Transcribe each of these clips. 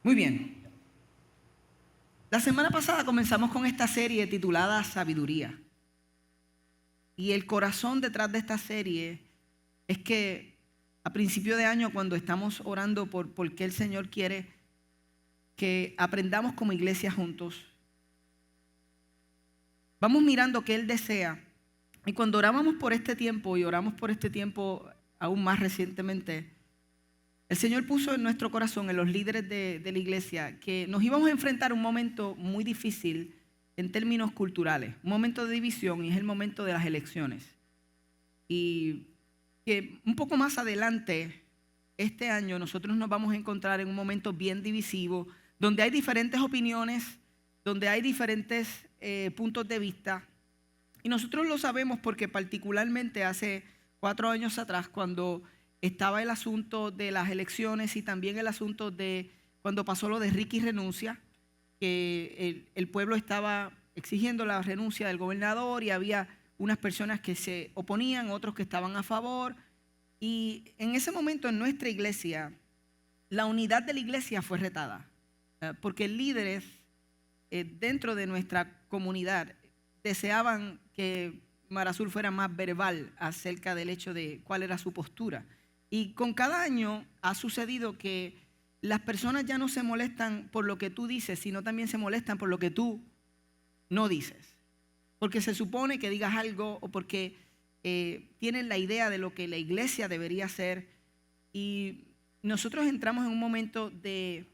Muy bien. La semana pasada comenzamos con esta serie titulada Sabiduría. Y el corazón detrás de esta serie es que a principio de año, cuando estamos orando por qué el Señor quiere que aprendamos como iglesia juntos, vamos mirando qué Él desea. Y cuando orábamos por este tiempo y oramos por este tiempo aún más recientemente, el Señor puso en nuestro corazón, en los líderes de la iglesia, que nos íbamos a enfrentar a un momento muy difícil en términos culturales, un momento de división, y es el momento de las elecciones. Y que un poco más adelante, este año, nosotros nos vamos a encontrar en un momento bien divisivo, donde hay diferentes opiniones, donde hay diferentes puntos de vista. Y nosotros lo sabemos porque particularmente hace 4 años atrás, cuando estaba el asunto de las elecciones y también el asunto de cuando pasó lo de Ricky renuncia, que el pueblo estaba exigiendo la renuncia del gobernador y había unas personas que se oponían, otros que estaban a favor. Y en ese momento en nuestra iglesia, la unidad de la iglesia fue retada, porque líderes dentro de nuestra comunidad deseaban que Mar Azul fuera más verbal acerca del hecho de cuál era su postura. Y con cada año ha sucedido que las personas ya no se molestan por lo que tú dices, sino también se molestan por lo que tú no dices. Porque se supone que digas algo o porque tienen la idea de lo que la iglesia debería ser. Y nosotros entramos en un momento de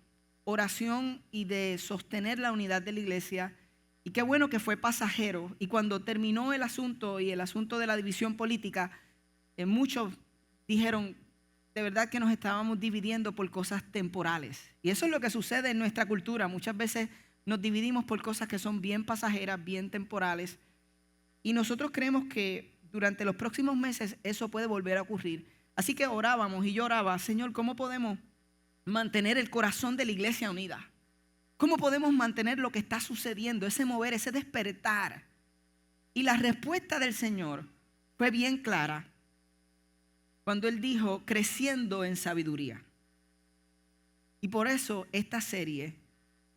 oración y de sostener la unidad de la iglesia. Y qué bueno que fue pasajero. Y cuando terminó el asunto y el asunto de la división política, muchos dijeron, de verdad que nos estábamos dividiendo por cosas temporales. Y eso es lo que sucede en nuestra cultura. Muchas veces nos dividimos por cosas que son bien pasajeras, bien temporales. Y nosotros creemos que durante los próximos meses eso puede volver a ocurrir. Así que orábamos y yo oraba, Señor, ¿cómo podemos mantener el corazón de la iglesia unida? ¿Cómo podemos mantener lo que está sucediendo, ese mover, ese despertar? Y la respuesta del Señor fue bien clara cuando Él dijo, creciendo en sabiduría. Y por eso esta serie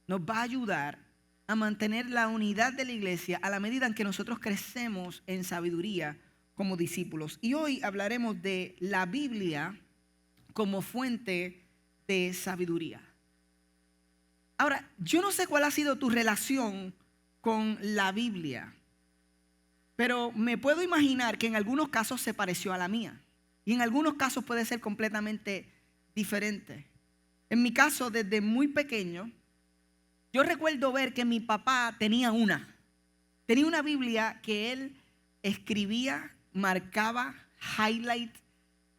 nos va a ayudar a mantener la unidad de la iglesia a la medida en que nosotros crecemos en sabiduría como discípulos. Y hoy hablaremos de la Biblia como fuente de sabiduría. Ahora, yo no sé cuál ha sido tu relación con la Biblia, pero me puedo imaginar que en algunos casos se pareció a la mía. Y en algunos casos puede ser completamente diferente. En mi caso, desde muy pequeño, yo recuerdo ver que mi papá tenía una Biblia que él escribía, marcaba, highlight.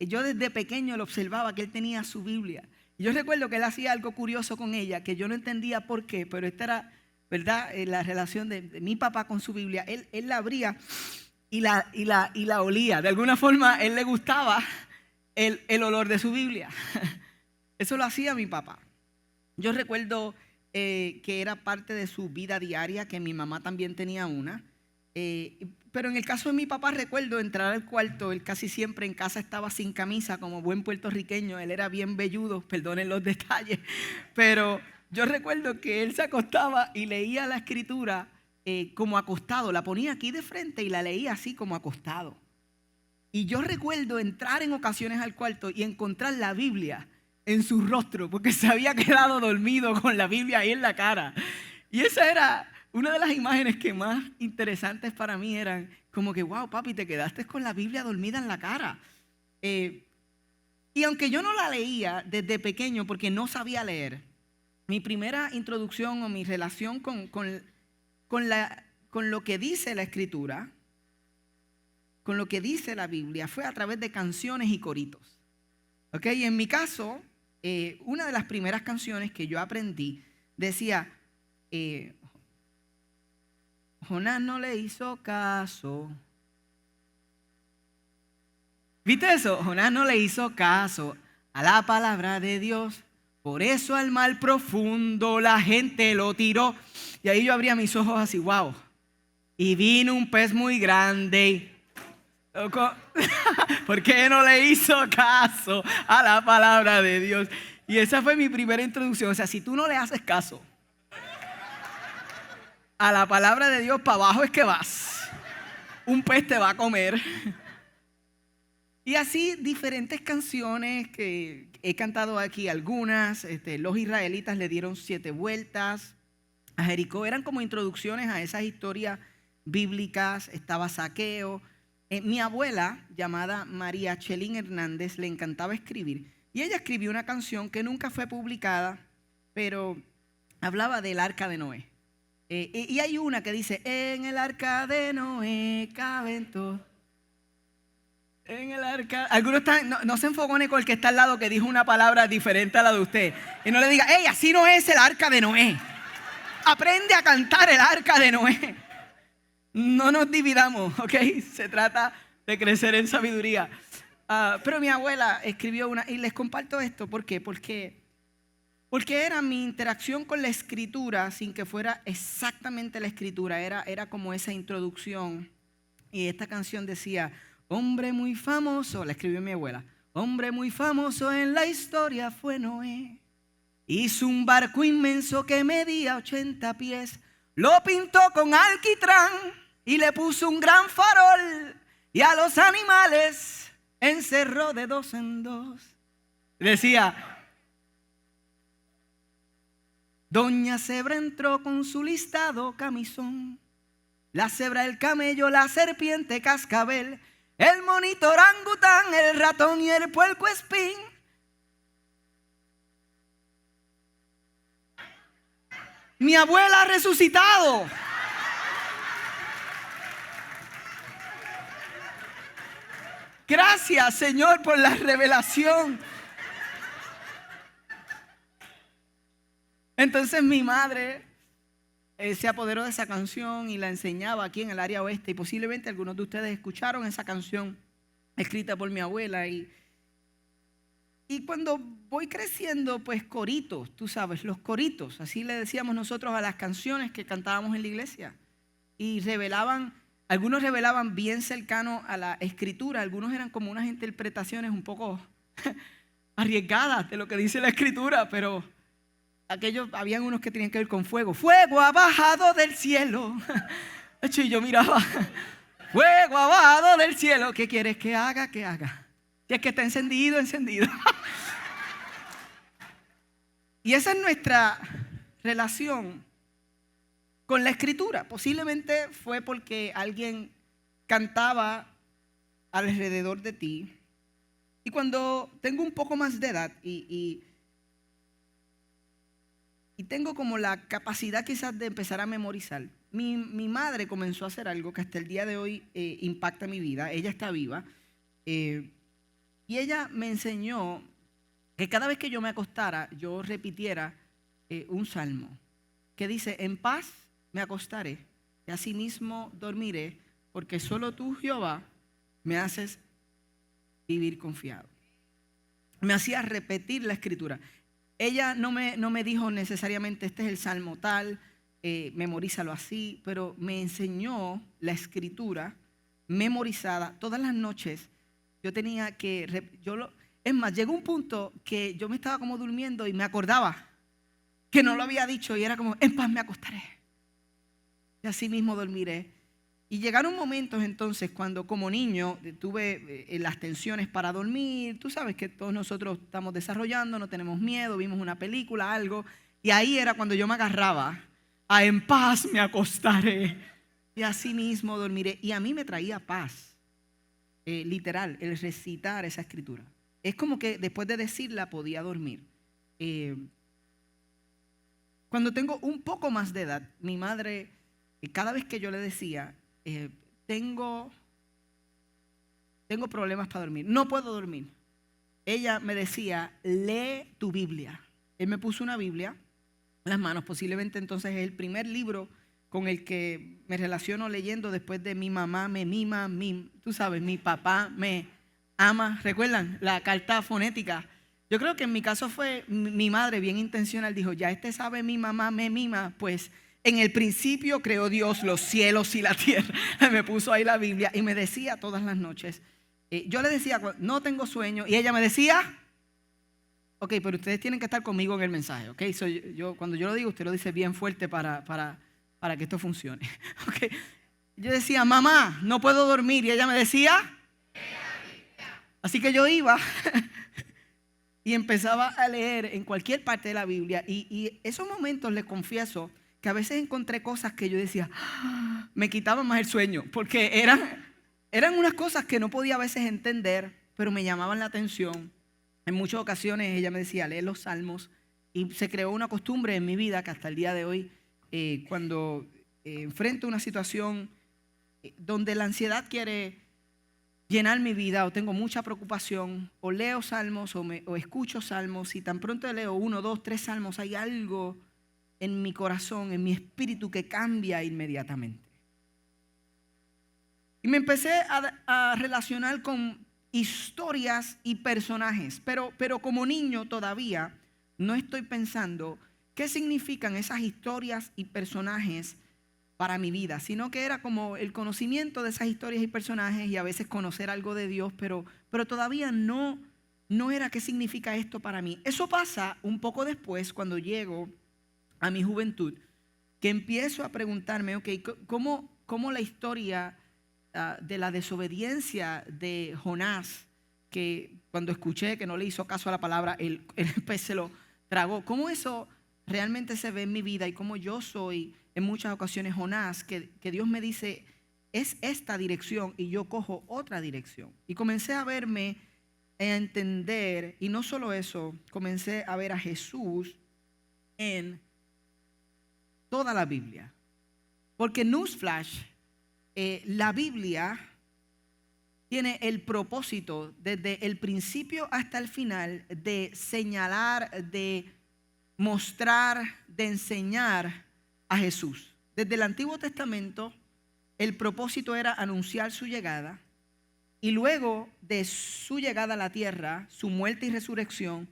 Yo desde pequeño lo observaba que él tenía su Biblia. Y yo recuerdo que él hacía algo curioso con ella, que yo no entendía por qué, pero esta era, ¿verdad?, la relación de mi papá con su Biblia. Él la abría y la olía. De alguna forma, a él le gustaba el olor de su Biblia. Eso lo hacía mi papá. Yo recuerdo que era parte de su vida diaria, que mi mamá también tenía una. Pero en el caso de mi papá, recuerdo entrar al cuarto. Él casi siempre en casa estaba sin camisa, como buen puertorriqueño. Él era bien velludo, perdonen los detalles. Pero yo recuerdo que él se acostaba y leía la escritura como acostado. La ponía aquí de frente y la leía así como acostado. Y yo recuerdo entrar en ocasiones al cuarto y encontrar la Biblia en su rostro, porque se había quedado dormido con la Biblia ahí en la cara. Y esa era una de las imágenes que más interesantes para mí eran como que, wow, papi, te quedaste con la Biblia dormida en la cara. Y aunque yo no la leía desde pequeño porque no sabía leer, mi primera introducción o mi relación con lo que dice la Escritura, con lo que dice la Biblia, fue a través de canciones y coritos. ¿Okay? Y en mi caso, una de las primeras canciones que yo aprendí decía, Jonás no le hizo caso. ¿Viste eso? Jonás no le hizo caso a la palabra de Dios. Por eso al mar profundo la gente lo tiró. Y ahí yo abría mis ojos así, wow. Y vino un pez muy grande. ¿Por qué no le hizo caso a la palabra de Dios? Y esa fue mi primera introducción. O sea, si tú no le haces caso a la palabra de Dios, para abajo es que vas. Un pez te va a comer. Y así diferentes canciones que he cantado aquí, algunas. Los israelitas le dieron 7 vueltas a Jericó. Eran como introducciones a esas historias bíblicas. Estaba Zaqueo. Mi abuela, llamada María Chelín Hernández, le encantaba escribir. Y ella escribió una canción que nunca fue publicada, pero hablaba del arca de Noé. Y hay una que dice, en el arca de Noé caben todos. En el arca. Algunos están, no se enfogone con el que está al lado que dijo una palabra diferente a la de usted. Y no le diga, hey, así no es el arca de Noé. Aprende a cantar el arca de Noé. No nos dividamos, ¿ok? Se trata de crecer en sabiduría. Pero mi abuela escribió una, y les comparto esto, ¿por qué? Porque era mi interacción con la escritura, sin que fuera exactamente la escritura, era como esa introducción. Y esta canción decía, hombre muy famoso, la escribió mi abuela, hombre muy famoso en la historia fue Noé. Hizo un barco inmenso que medía 80 pies, lo pintó con alquitrán y le puso un gran farol, y a los animales encerró de 2 en 2. Decía, doña Cebra entró con su listado camisón, la cebra, el camello, la serpiente, cascabel, el monito orangután, el ratón y el puerco espín. Mi abuela ha resucitado. Gracias, Señor, por la revelación. Entonces mi madre se apoderó de esa canción y la enseñaba aquí en el área oeste. Y posiblemente algunos de ustedes escucharon esa canción escrita por mi abuela. Y cuando voy creciendo, pues coritos, tú sabes, los coritos. Así le decíamos nosotros a las canciones que cantábamos en la iglesia. Y algunos revelaban bien cercano a la escritura. Algunos eran como unas interpretaciones un poco arriesgadas de lo que dice la escritura, pero habían unos que tenían que ver con fuego. Fuego ha bajado del cielo. De hecho, yo miraba, fuego ha bajado del cielo. ¿Qué quieres que haga? Que haga. Si es que está encendido, encendido. Y esa es nuestra relación con la escritura. Posiblemente fue porque alguien cantaba alrededor de ti. Y cuando tengo un poco más de edad y tengo como la capacidad quizás de empezar a memorizar, mi madre comenzó a hacer algo que hasta el día de hoy impacta mi vida. Ella está viva. Y ella me enseñó que cada vez que yo me acostara, yo repitiera un salmo que dice, en paz me acostaré y asimismo dormiré, porque solo tú, Jehová, me haces vivir confiado. Me hacía repetir la escritura. Ella no me dijo necesariamente, este es el salmo tal, memorízalo así, pero me enseñó la escritura memorizada todas las noches. Yo tenía que, es más, llegó un punto que yo me estaba como durmiendo y me acordaba que no lo había dicho y era como, en paz me acostaré y así mismo dormiré. Y llegaron momentos entonces cuando como niño tuve las tensiones para dormir. Tú sabes que todos nosotros estamos desarrollando, no tenemos miedo, vimos una película, algo, y ahí era cuando yo me agarraba a en paz me acostaré y así mismo dormiré. Y a mí me traía paz. Literal, el recitar esa escritura. Es como que después de decirla podía dormir. Cuando tengo un poco más de edad, mi madre, cada vez que yo le decía, tengo problemas para dormir, no puedo dormir, ella me decía, lee tu Biblia. Él me puso una Biblia en las manos, posiblemente entonces es el primer libro con el que me relaciono leyendo después de mi mamá me mima, tú sabes, mi papá me ama. ¿Recuerdan la carta fonética? Yo creo que en mi caso fue mi madre bien intencional, dijo, ya sabe mi mamá me mima, pues en el principio creó Dios los cielos y la tierra. Me puso ahí la Biblia y me decía todas las noches, yo le decía, no tengo sueño, y ella me decía, Ok, pero ustedes tienen que estar conmigo en el mensaje, ok. Cuando yo lo digo, usted lo dice bien fuerte para que esto funcione. Okay. Yo decía, mamá, no puedo dormir. Y ella me decía, así que yo iba y empezaba a leer en cualquier parte de la Biblia. Y esos momentos, les confieso, que a veces encontré cosas que yo decía, "Ah", me quitaban más el sueño, porque eran unas cosas que no podía a veces entender, pero me llamaban la atención. En muchas ocasiones ella me decía, lee los salmos, y se creó una costumbre en mi vida que hasta el día de hoy, cuando enfrento una situación donde la ansiedad quiere llenar mi vida, o tengo mucha preocupación, o leo salmos o escucho salmos, y tan pronto leo 1, 2, 3 salmos, hay algo en mi corazón, en mi espíritu, que cambia inmediatamente. Y me empecé a relacionar con historias y personajes, pero como niño todavía no estoy pensando qué significan esas historias y personajes para mi vida, sino que era como el conocimiento de esas historias y personajes, y a veces conocer algo de Dios, pero todavía no era qué significa esto para mí. Eso pasa un poco después, cuando llego a mi juventud, que empiezo a preguntarme, ok, ¿cómo la historia de la desobediencia de Jonás, que cuando escuché que no le hizo caso a la palabra, el pez se lo tragó, cómo eso realmente se ve en mi vida, y cómo yo soy en muchas ocasiones Jonás, que Dios me dice, es esta dirección, y yo cojo otra dirección? Y comencé a verme, a entender, y no solo eso, comencé a ver a Jesús en toda la Biblia. Porque newsflash, la Biblia tiene el propósito desde el principio hasta el final de señalar, de mostrar, de enseñar a Jesús. Desde el Antiguo Testamento, el propósito era anunciar su llegada, y luego de su llegada a la tierra, su muerte y resurrección,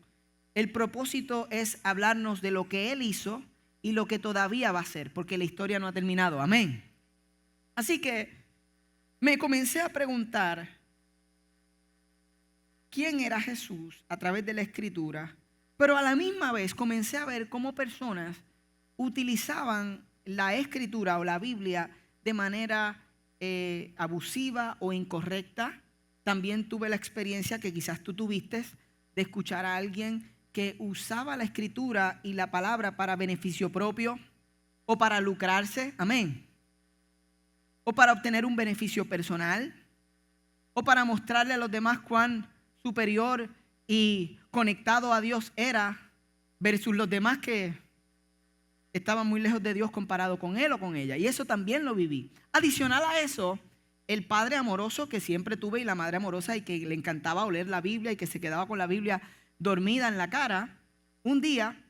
el propósito es hablarnos de lo que Él hizo y lo que todavía va a hacer, porque la historia no ha terminado. Amén. Así que me comencé a preguntar quién era Jesús a través de la Escritura, pero a la misma vez comencé a ver cómo personas utilizaban la Escritura o la Biblia de manera abusiva o incorrecta. También tuve la experiencia que quizás tú tuviste de escuchar a alguien que usaba la Escritura y la palabra para beneficio propio, o para lucrarse, amén, o para obtener un beneficio personal, o para mostrarle a los demás cuán superior y conectado a Dios era, versus los demás que estaban muy lejos de Dios comparado con él o con ella. Y eso también lo viví. Adicional a eso, el padre amoroso que siempre tuve, y la madre amorosa, y que le encantaba oler la Biblia y que se quedaba con la Biblia dormida en la cara. Un día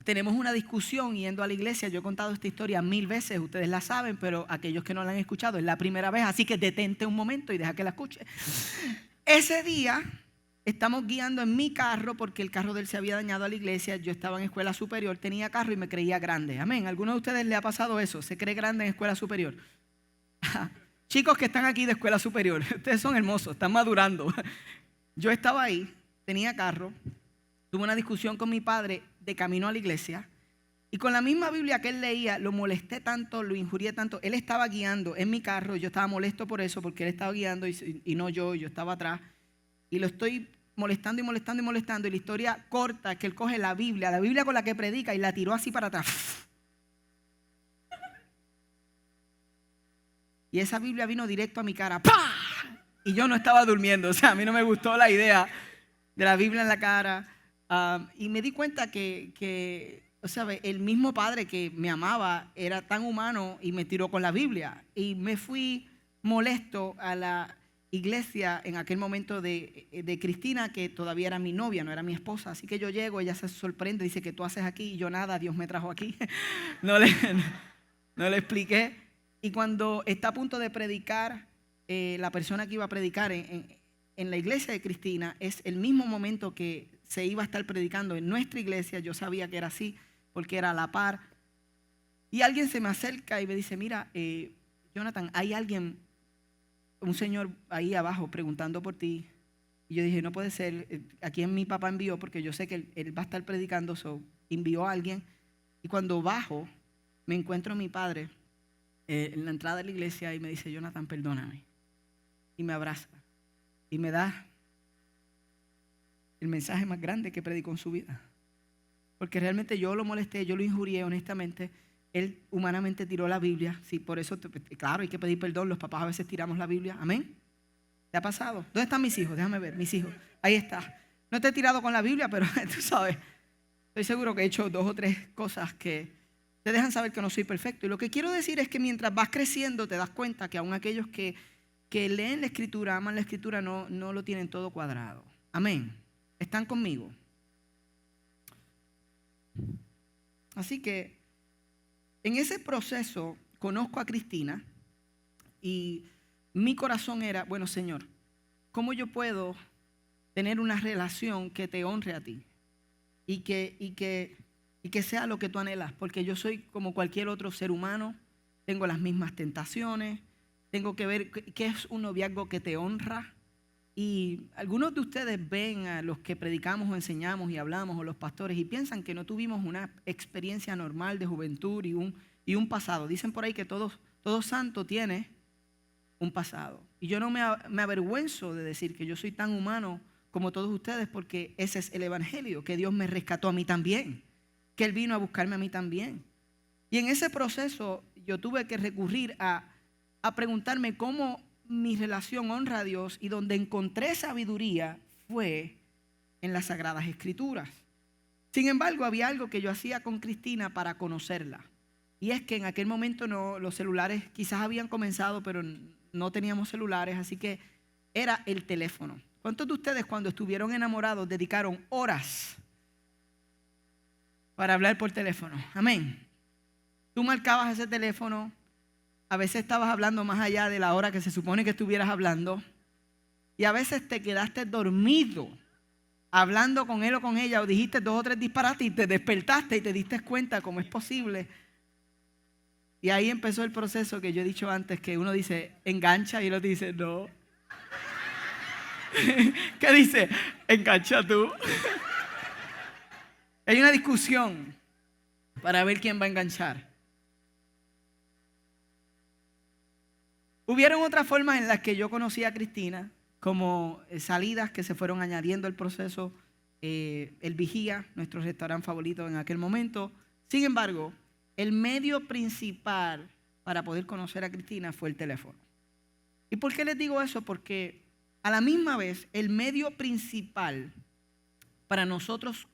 tenemos una discusión yendo a la iglesia. Yo he contado esta historia 1000 veces, ustedes la saben, pero aquellos que no la han escuchado es la primera vez, así que detente un momento y deja que la escuche. Ese día estamos guiando en mi carro, porque el carro de él se había dañado a la iglesia. Yo estaba en escuela superior, tenía carro y me creía grande. Amén. ¿A alguno de ustedes le ha pasado eso? ¿Se cree grande en escuela superior? Chicos que están aquí de escuela superior, ustedes son hermosos, están madurando. Yo estaba ahí, tenía carro, tuve una discusión con mi padre de camino a la iglesia, y con la misma Biblia que él leía, lo molesté tanto, lo injurié tanto. Él estaba guiando en mi carro, yo estaba molesto por eso, porque él estaba guiando y no yo estaba atrás. Y lo estoy molestando y molestando y molestando. Y la historia corta es que él coge la Biblia con la que predica, y la tiró así para atrás. Y esa Biblia vino directo a mi cara. ¡Pah! Y yo no estaba durmiendo. O sea, a mí no me gustó la idea de la Biblia en la cara. Y me di cuenta que, o sea, el mismo padre que me amaba era tan humano y me tiró con la Biblia. Y me fui molesto a la iglesia en aquel momento de Cristina, que todavía era mi novia, no era mi esposa. Así que yo llego, ella se sorprende, dice, ¿qué tú haces aquí? Y yo, nada, Dios me trajo aquí. No le expliqué. Y cuando está a punto de predicar, la persona que iba a predicar en la iglesia de Cristina, es el mismo momento que se iba a estar predicando en nuestra iglesia. Yo sabía que era así, porque era a la par. Y alguien se me acerca y me dice, mira, Jonathan, hay alguien, un señor ahí abajo preguntando por ti. Y yo dije, no puede ser, ¿a quién mi papá envió? Porque yo sé que él va a estar predicando, envió a alguien. Y cuando bajo, me encuentro a mi padre en la entrada de la iglesia y me dice, Jonathan, perdóname. Y me abraza y me da el mensaje más grande que predicó en su vida. Porque realmente yo lo molesté, yo lo injurié honestamente. Él humanamente tiró la Biblia. Sí, por eso, claro, hay que pedir perdón. Los papás a veces tiramos la Biblia. Amén. ¿Te ha pasado? ¿Dónde están mis hijos? Déjame ver, mis hijos. Ahí está. No te he tirado con la Biblia, pero tú sabes, estoy seguro que he hecho 2 o 3 cosas que te dejan saber que no soy perfecto. Y lo que quiero decir es que mientras vas creciendo te das cuenta que aún aquellos que leen la Escritura, aman la Escritura, no lo tienen todo cuadrado. Amén. ¿Están conmigo? Así que en ese proceso conozco a Cristina y mi corazón era, bueno, Señor, ¿cómo yo puedo tener una relación que te honre a ti? Y que sea lo que tú anhelas, porque yo soy como cualquier otro ser humano, tengo las mismas tentaciones, tengo que ver qué es un noviazgo que te honra. Y algunos de ustedes ven a los que predicamos o enseñamos y hablamos, o los pastores, y piensan que no tuvimos una experiencia normal de juventud y un pasado. Dicen por ahí que todo santo tiene un pasado. Y yo no me avergüenzo de decir que yo soy tan humano como todos ustedes, porque ese es el evangelio, que Dios me rescató a mí también, que Él vino a buscarme a mí también. Y en ese proceso yo tuve que recurrir a preguntarme cómo mi relación honra a Dios, y donde encontré sabiduría fue en las Sagradas Escrituras. Sin embargo, había algo que yo hacía con Cristina para conocerla. Y es que en aquel momento los celulares quizás habían comenzado, pero no teníamos celulares, así que era el teléfono. ¿Cuántos de ustedes cuando estuvieron enamorados dedicaron horas para hablar por teléfono? Amén. Tú marcabas ese teléfono, a veces estabas hablando más allá de la hora que se supone que estuvieras hablando, y a veces te quedaste dormido hablando con él o con ella, o dijiste 2 o 3 disparates y te despertaste y te diste cuenta cómo es posible. Y ahí empezó el proceso que yo he dicho antes, que uno dice, engancha, y el otro dice, no. ¿Qué dice? Engancha tú. Hay una discusión para ver quién va a enganchar. Hubieron otras formas en las que yo conocí a Cristina, como salidas que se fueron añadiendo al proceso. El Vigía, nuestro restaurante favorito en aquel momento. Sin embargo, el medio principal para poder conocer a Cristina fue el teléfono. ¿Y por qué les digo eso? Porque a la misma vez, el medio principal para nosotros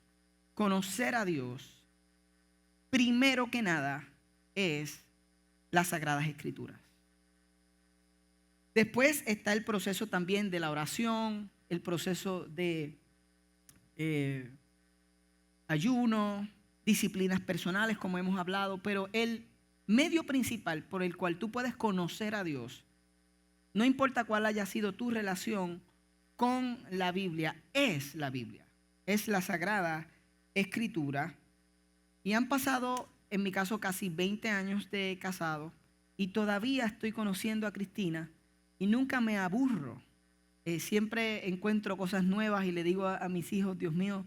conocer a Dios, primero que nada, es las Sagradas Escrituras. Después está el proceso también de la oración, el proceso de ayuno, disciplinas personales, como hemos hablado, pero el medio principal por el cual tú puedes conocer a Dios, no importa cuál haya sido tu relación con la Biblia, es la Biblia, es la Sagrada Escritura. Y han pasado, en mi caso, casi 20 años de casado, y todavía estoy conociendo a Cristina y nunca me aburro. Siempre encuentro cosas nuevas y le digo a mis hijos, Dios mío,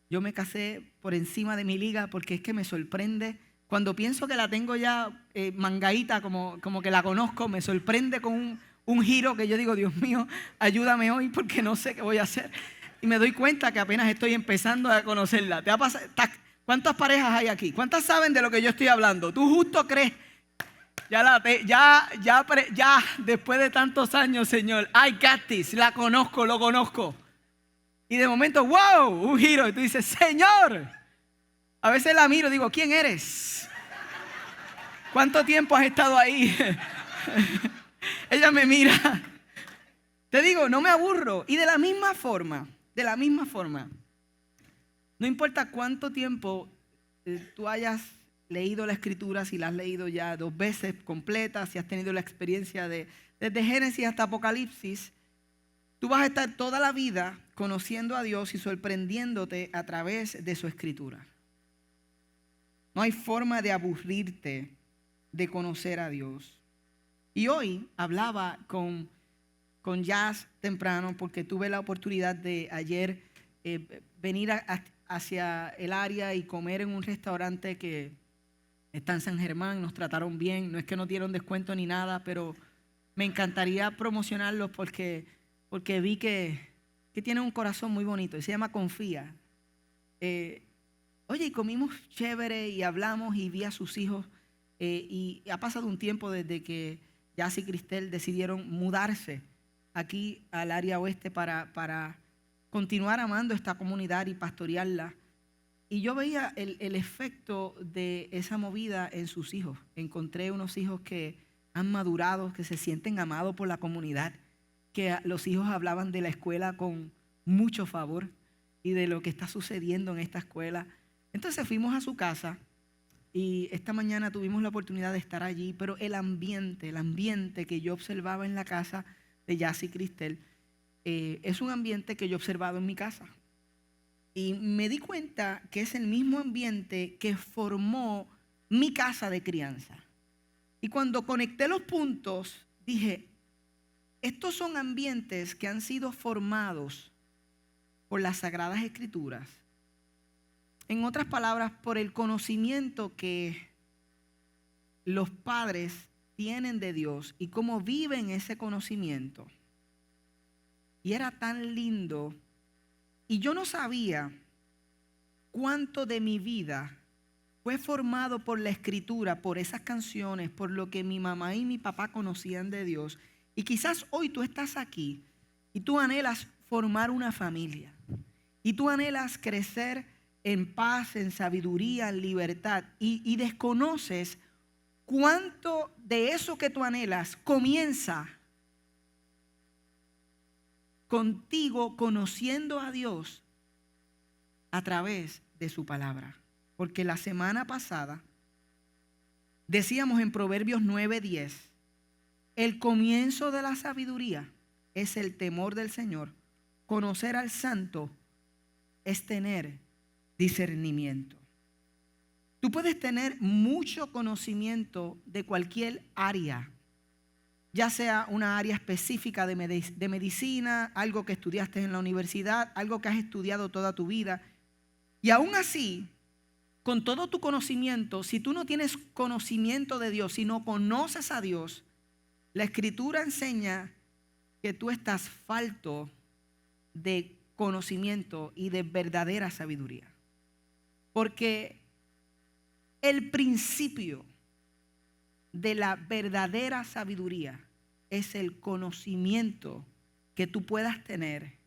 yo me casé por encima de mi liga, porque es que me sorprende. Cuando pienso que la tengo ya mangadita, como que la conozco, me sorprende con un giro que yo digo, Dios mío, ayúdame hoy porque no sé qué voy a hacer. Y me doy cuenta que apenas estoy empezando a conocerla. ¿Te ha pasado? ¿Cuántas parejas hay aquí? ¿Cuántas saben de lo que yo estoy hablando? ¿Tú justo crees? Ya, después de tantos años, Señor, I got this, la conozco, lo conozco. Y de momento, wow, un giro. Y tú dices, Señor. A veces la miro y digo, ¿quién eres? ¿Cuánto tiempo has estado ahí? Ella me mira. Te digo, no me aburro. Y de la misma forma, no importa cuánto tiempo tú hayas leído la Escritura, si la has leído ya 2 veces completa, si has tenido la experiencia desde Génesis hasta Apocalipsis, tú vas a estar toda la vida conociendo a Dios y sorprendiéndote a través de su Escritura. No hay forma de aburrirte de conocer a Dios. Y hoy hablaba con con jazz temprano porque tuve la oportunidad de ayer venir hacia el área y comer en un restaurante que está en San Germán. Nos trataron bien, no es que nos dieron descuento ni nada, pero me encantaría promocionarlos porque vi que tienen un corazón muy bonito y se llama Confía. Oye, y comimos chévere y hablamos y vi a sus hijos y ha pasado un tiempo desde que Jazz y Cristel decidieron mudarse aquí al área oeste para continuar amando esta comunidad y pastorearla. Y yo veía el efecto de esa movida en sus hijos. Encontré unos hijos que han madurado, que se sienten amados por la comunidad, que los hijos hablaban de la escuela con mucho favor y de lo que está sucediendo en esta escuela. Entonces fuimos a su casa y esta mañana tuvimos la oportunidad de estar allí, pero el ambiente que yo observaba en la casa de Jazz y Cristel es un ambiente que yo he observado en mi casa. Y me di cuenta que es el mismo ambiente que formó mi casa de crianza. Y cuando conecté los puntos, dije, estos son ambientes que han sido formados por las Sagradas Escrituras. En otras palabras, por el conocimiento que los padres tienen de Dios y cómo viven ese conocimiento. Y era tan lindo. Y yo no sabía cuánto de mi vida fue formado por la Escritura, por esas canciones, por lo que mi mamá y mi papá conocían de Dios. Y quizás hoy tú estás aquí y tú anhelas formar una familia. Y tú anhelas crecer en paz, en sabiduría, en libertad. Y desconoces cuánto de eso que tú anhelas comienza contigo conociendo a Dios a través de su palabra. Porque la semana pasada decíamos en Proverbios 9:10, el comienzo de la sabiduría es el temor del Señor. Conocer al santo es tener discernimiento. Tú puedes tener mucho conocimiento de cualquier área, ya sea una área específica de medicina, algo que estudiaste en la universidad, algo que has estudiado toda tu vida. Y aún así, con todo tu conocimiento, si tú no tienes conocimiento de Dios, si no conoces a Dios, la Escritura enseña que tú estás falto de conocimiento y de verdadera sabiduría. Porque el principio de la verdadera sabiduría es el conocimiento que tú puedas tener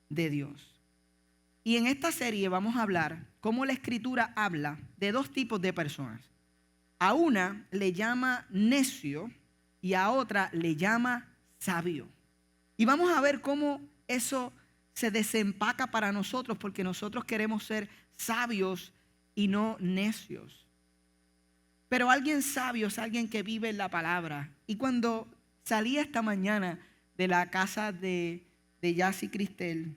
de Dios. Y en esta serie vamos a hablar cómo la Escritura habla de dos tipos de personas. A una le llama necio y a otra le llama sabio. Y vamos a ver cómo eso se desempaca para nosotros, porque nosotros queremos ser sabios y no necios. Pero alguien sabio es alguien que vive en la palabra. Y cuando salí esta mañana de la casa de Jazz y Cristel,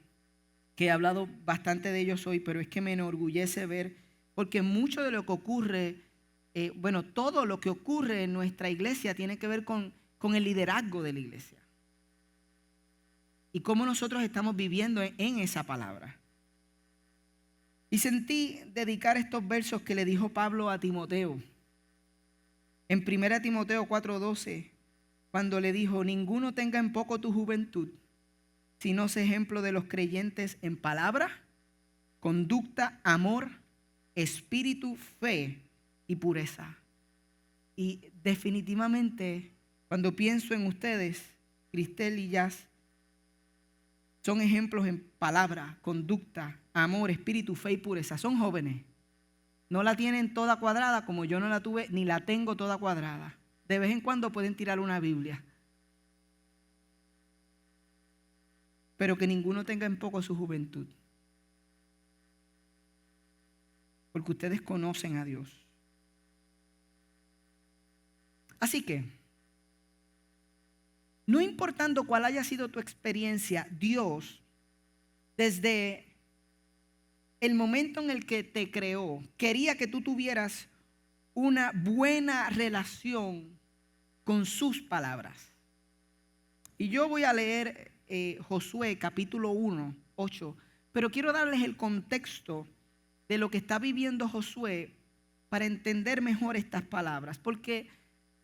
que he hablado bastante de ellos hoy, pero es que me enorgullece ver, porque mucho de lo que ocurre, todo lo que ocurre en nuestra iglesia tiene que ver con el liderazgo de la iglesia. Y cómo nosotros estamos viviendo en esa palabra. Y sentí dedicar estos versos que le dijo Pablo a Timoteo. En 1 Timoteo 4:12, cuando le dijo, ninguno tenga en poco tu juventud, sino sé ejemplo de los creyentes en palabra, conducta, amor, espíritu, fe y pureza. Y definitivamente, cuando pienso en ustedes, Cristel y Jazz, son ejemplos en palabra, conducta, amor, espíritu, fe y pureza. Son jóvenes. No la tienen toda cuadrada como yo no la tuve ni la tengo toda cuadrada. De vez en cuando pueden tirar una Biblia. Pero que ninguno tenga en poco su juventud. Porque ustedes conocen a Dios. Así que, no importando cuál haya sido tu experiencia, Dios, desde el momento en el que te creó, quería que tú tuvieras una buena relación con sus palabras. Y yo voy a leer Josué capítulo 1, 8, pero quiero darles el contexto de lo que está viviendo Josué para entender mejor estas palabras. Porque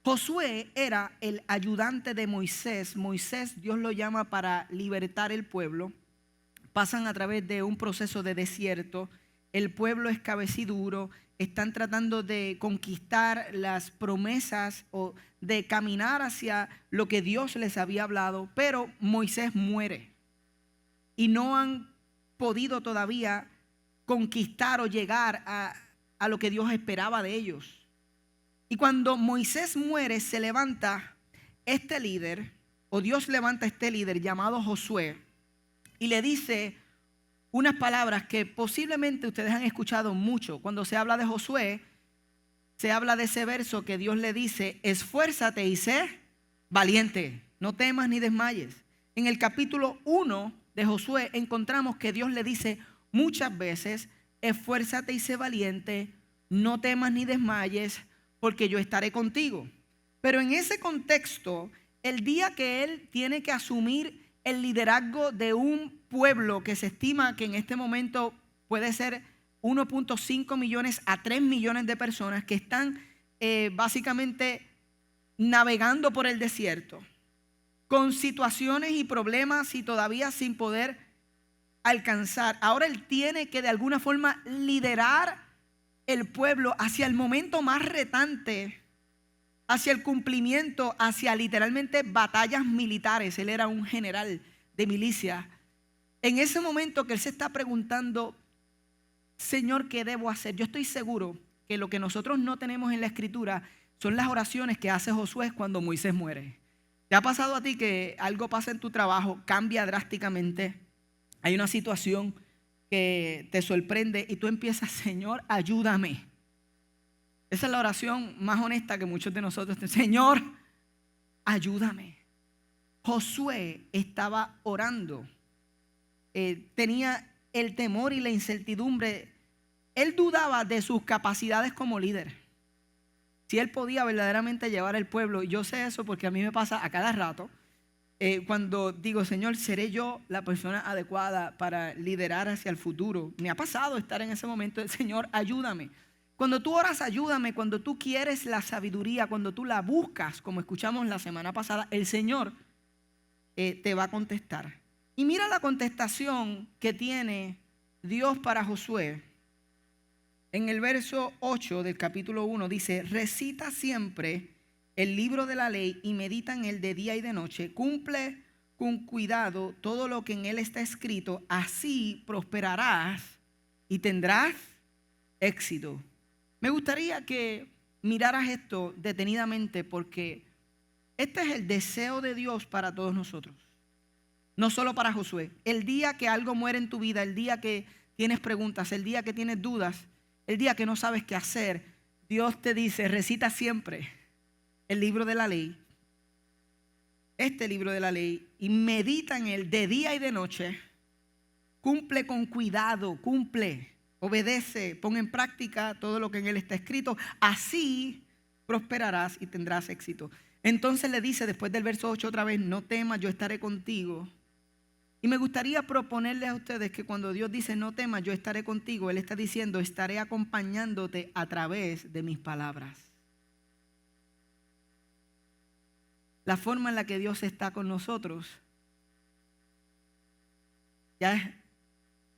Josué era el ayudante de Moisés. Moisés, Dios lo llama para libertar el pueblo. Pasan a través de un proceso de desierto. El pueblo es cabeciduro. Están tratando de conquistar las promesas o de caminar hacia lo que Dios les había hablado. Pero Moisés muere. Y no han podido todavía conquistar o llegar a lo que Dios esperaba de ellos. Y cuando Moisés muere, se levanta este líder, o Dios levanta este líder llamado Josué, y le dice unas palabras que posiblemente ustedes han escuchado mucho. Cuando se habla de Josué, se habla de ese verso que Dios le dice: esfuérzate y sé valiente, no temas ni desmayes. En el capítulo 1 de Josué encontramos que Dios le dice muchas veces: esfuérzate y sé valiente, no temas ni desmayes, porque yo estaré contigo. Pero en ese contexto, el día que él tiene que asumir el liderazgo de un pueblo que se estima que en este momento puede ser 1.5 millones a 3 millones de personas que están básicamente navegando por el desierto, con situaciones y problemas y todavía sin poder alcanzar. Ahora él tiene que de alguna forma liderar el pueblo hacia el momento más retante, hacia el cumplimiento, hacia literalmente batallas militares. Él era un general de milicia. En ese momento que él se está preguntando: Señor, ¿qué debo hacer? Yo estoy seguro que lo que nosotros no tenemos en la escritura son las oraciones que hace Josué cuando Moisés muere. ¿Te ha pasado a ti que algo pasa en tu trabajo, cambia drásticamente? Hay una situación que te sorprende y tú empiezas: Señor, ayúdame. Esa es la oración más honesta que muchos de nosotros tenemos. Señor, ayúdame. Josué estaba orando. Tenía el temor y la incertidumbre. Él dudaba de sus capacidades como líder. Si él podía verdaderamente llevar el pueblo. Y yo sé eso porque a mí me pasa a cada rato. Cuando digo: Señor, ¿seré yo la persona adecuada para liderar hacia el futuro? Me ha pasado estar en ese momento: Señor, ayúdame. Cuando tú oras ayúdame, cuando tú quieres la sabiduría, cuando tú la buscas, como escuchamos la semana pasada, el Señor te va a contestar. Y mira la contestación que tiene Dios para Josué. En el verso 8 del capítulo 1 dice: recita siempre el libro de la ley y medita en él de día y de noche. Cumple con cuidado todo lo que en él está escrito. Así prosperarás y tendrás éxito. Me gustaría que miraras esto detenidamente, porque este es el deseo de Dios para todos nosotros. No solo para Josué. El día que algo muere en tu vida, el día que tienes preguntas, el día que tienes dudas, el día que no sabes qué hacer, Dios te dice: recita siempre el libro de la ley, este libro de la ley, y medita en él de día y de noche. Cumple con cuidado, obedece, pon en práctica todo lo que en él está escrito. Así prosperarás y tendrás éxito. Entonces le dice después del verso 8 otra vez: no temas, yo estaré contigo. Y me gustaría proponerles a ustedes que cuando Dios dice: no temas, yo estaré contigo, Él está diciendo: estaré acompañándote a través de mis palabras. La forma en la que Dios está con nosotros ya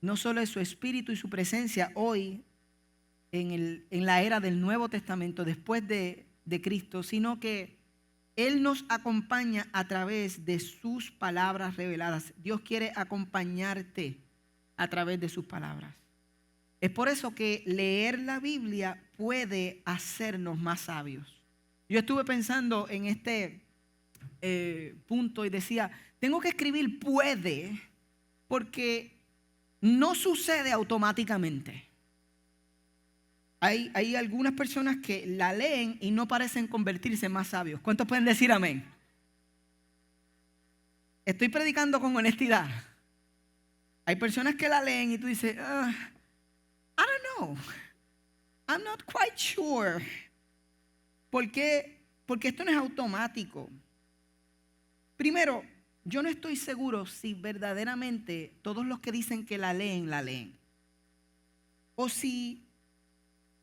no solo es su espíritu y su presencia hoy en la era del Nuevo Testamento, después de Cristo, sino que Él nos acompaña a través de sus palabras reveladas. Dios quiere acompañarte a través de sus palabras. Es por eso que leer la Biblia puede hacernos más sabios. Yo estuve pensando en este punto y decía: tengo que escribir puede, porque no sucede automáticamente. Hay algunas personas que la leen y no parecen convertirse en más sabios. ¿Cuántos pueden decir amén? Estoy predicando con honestidad. Hay personas que la leen y tú dices: I don't know. I'm not quite sure. ¿Por qué? Porque esto no es automático. Primero, yo no estoy seguro si verdaderamente todos los que dicen que la leen. O si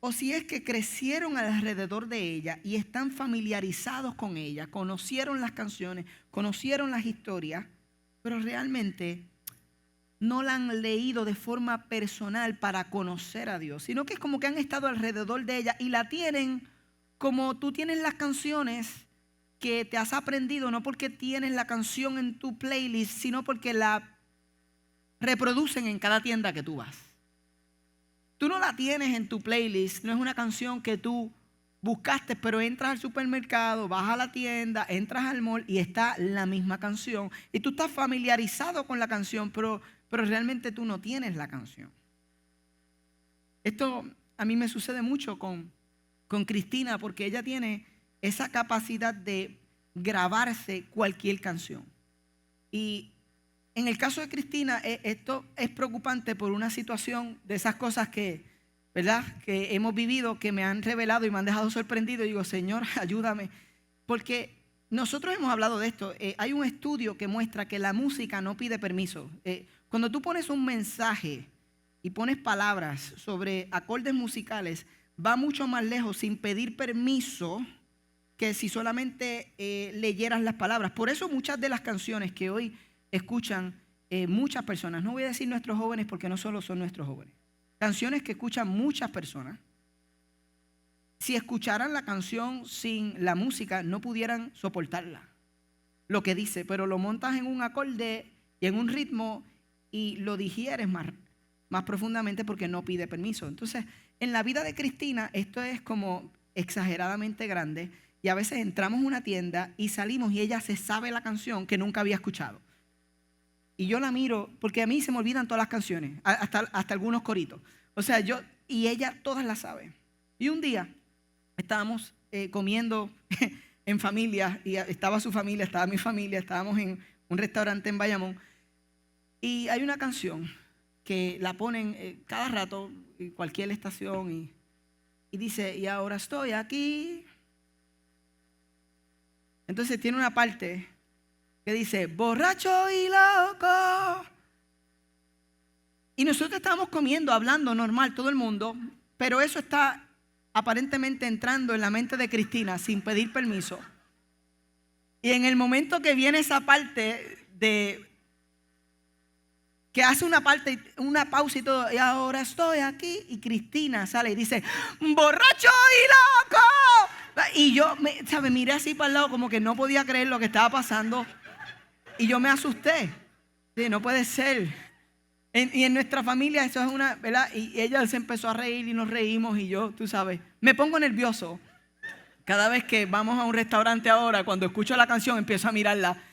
es que crecieron alrededor de ella y están familiarizados con ella, conocieron las canciones, conocieron las historias, pero realmente no la han leído de forma personal para conocer a Dios, sino que es como que han estado alrededor de ella y la tienen como tú tienes las canciones que te has aprendido, no porque tienes la canción en tu playlist, sino porque la reproducen en cada tienda que tú vas. Tú no la tienes en tu playlist, no es una canción que tú buscaste, pero entras al supermercado, vas a la tienda, entras al mall y está la misma canción. Y tú estás familiarizado con la canción, pero realmente tú no tienes la canción. Esto a mí me sucede mucho con Cristina, porque ella tiene esa capacidad de grabarse cualquier canción. Y en el caso de Cristina, esto es preocupante por una situación de esas cosas que, ¿verdad?, que hemos vivido, que me han revelado y me han dejado sorprendido. Y digo, Señor, ayúdame. Porque nosotros hemos hablado de esto. Hay un estudio que muestra que la música no pide permiso. Cuando tú pones un mensaje y pones palabras sobre acordes musicales, va mucho más lejos sin pedir permiso que si solamente leyeras las palabras. Por eso muchas de las canciones que hoy escuchan muchas personas, no voy a decir nuestros jóvenes porque no solo son nuestros jóvenes, canciones que escuchan muchas personas, si escucharan la canción sin la música no pudieran soportarla, lo que dice, pero lo montas en un acorde y en un ritmo y lo digieres más profundamente porque no pide permiso. Entonces, en la vida de Cristina esto es como exageradamente grande y a veces entramos a una tienda y salimos y ella se sabe la canción que nunca había escuchado. Y yo la miro, porque a mí se me olvidan todas las canciones, hasta algunos coritos. O sea, y ella todas las sabe. Y un día estábamos comiendo en familia, y estaba su familia, estaba mi familia, estábamos en un restaurante en Bayamón. Y hay una canción que la ponen cada rato, en cualquier estación, y dice, y ahora estoy aquí. Entonces tiene una parte que dice, borracho y loco. Y nosotros estábamos comiendo, hablando normal, todo el mundo, pero eso está aparentemente entrando en la mente de Cristina sin pedir permiso. Y en el momento que viene esa parte que hace una pausa y todo, y ahora estoy aquí, y Cristina sale y dice, borracho y loco. Y yo, miré así para el lado como que no podía creer lo que estaba pasando. Y yo me asusté. Sí, no puede ser. Y en nuestra familia eso es una, ¿verdad? Y ella se empezó a reír y nos reímos y yo, tú sabes, me pongo nervioso. Cada vez que vamos a un restaurante ahora, cuando escucho la canción, empiezo a mirarla.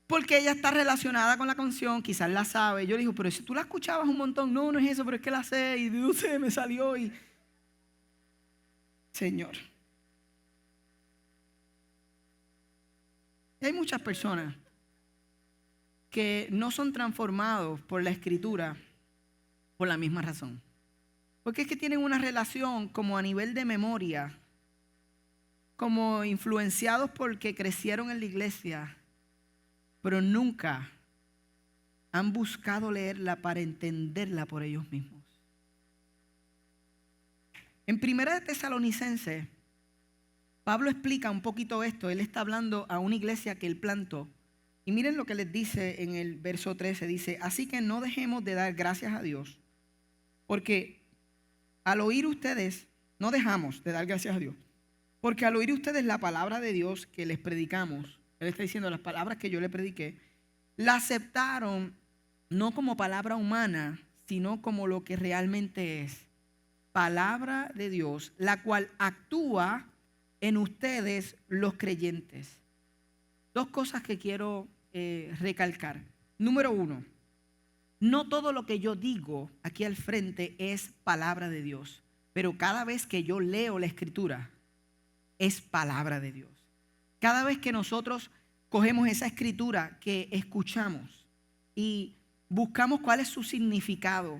Porque ella está relacionada con la canción, quizás la sabe. Yo le digo, pero si tú la escuchabas un montón, no es eso, pero es que la sé. Y no sé, me salió y... Señor. Hay muchas personas que no son transformados por la Escritura por la misma razón. Porque es que tienen una relación como a nivel de memoria, como influenciados porque crecieron en la iglesia, pero nunca han buscado leerla para entenderla por ellos mismos. En Primera de Tesalonicenses, Pablo explica un poquito esto. Él está hablando a una iglesia que él plantó. Y miren lo que les dice en el verso 13. Dice, así que no dejemos de dar gracias a Dios, porque al oír ustedes, no dejamos de dar gracias a Dios, porque al oír ustedes la palabra de Dios que les predicamos, él está diciendo las palabras que yo le prediqué, la aceptaron no como palabra humana, sino como lo que realmente es, palabra de Dios, la cual actúa en ustedes los creyentes. Dos cosas que quiero recalcar. Número uno, no todo lo que yo digo aquí al frente es palabra de Dios, pero cada vez que yo leo la Escritura es palabra de Dios. Cada vez que nosotros cogemos esa Escritura que escuchamos y buscamos cuál es su significado,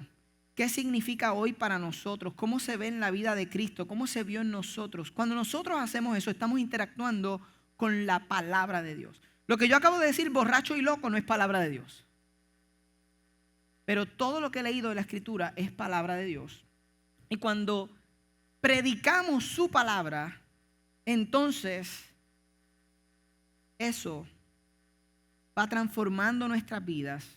qué significa hoy para nosotros, cómo se ve en la vida de Cristo, cómo se vio en nosotros. Cuando nosotros hacemos eso, estamos interactuando con la palabra de Dios. Lo que yo acabo de decir, borracho y loco, no es palabra de Dios. Pero todo lo que he leído de la Escritura es palabra de Dios. Y cuando predicamos su palabra, entonces eso va transformando nuestras vidas.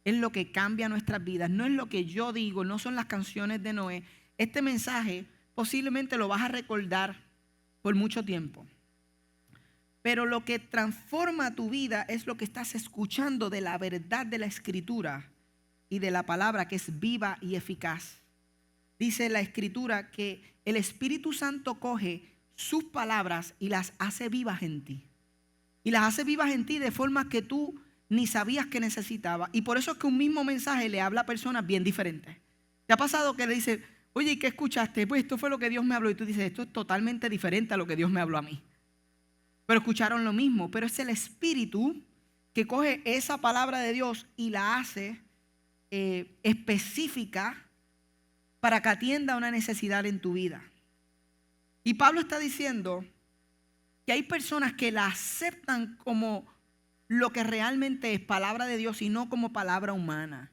Es lo que cambia nuestras vidas. No es lo que yo digo, no son las canciones de Noé. Este mensaje posiblemente lo vas a recordar por mucho tiempo. Pero lo que transforma tu vida es lo que estás escuchando de la verdad de la Escritura y de la palabra, que es viva y eficaz. Dice la Escritura que el Espíritu Santo coge sus palabras y las hace vivas en ti. Y las hace vivas en ti de forma que tú ni sabías que necesitabas. Y por eso es que un mismo mensaje le habla a personas bien diferentes. ¿Te ha pasado que le dices, oye, ¿y qué escuchaste? Pues esto fue lo que Dios me habló. Y tú dices, esto es totalmente diferente a lo que Dios me habló a mí. Pero escucharon lo mismo. Pero es el Espíritu que coge esa palabra de Dios y la hace específica para que atienda una necesidad en tu vida. Y Pablo está diciendo que hay personas que la aceptan como lo que realmente es palabra de Dios y no como palabra humana.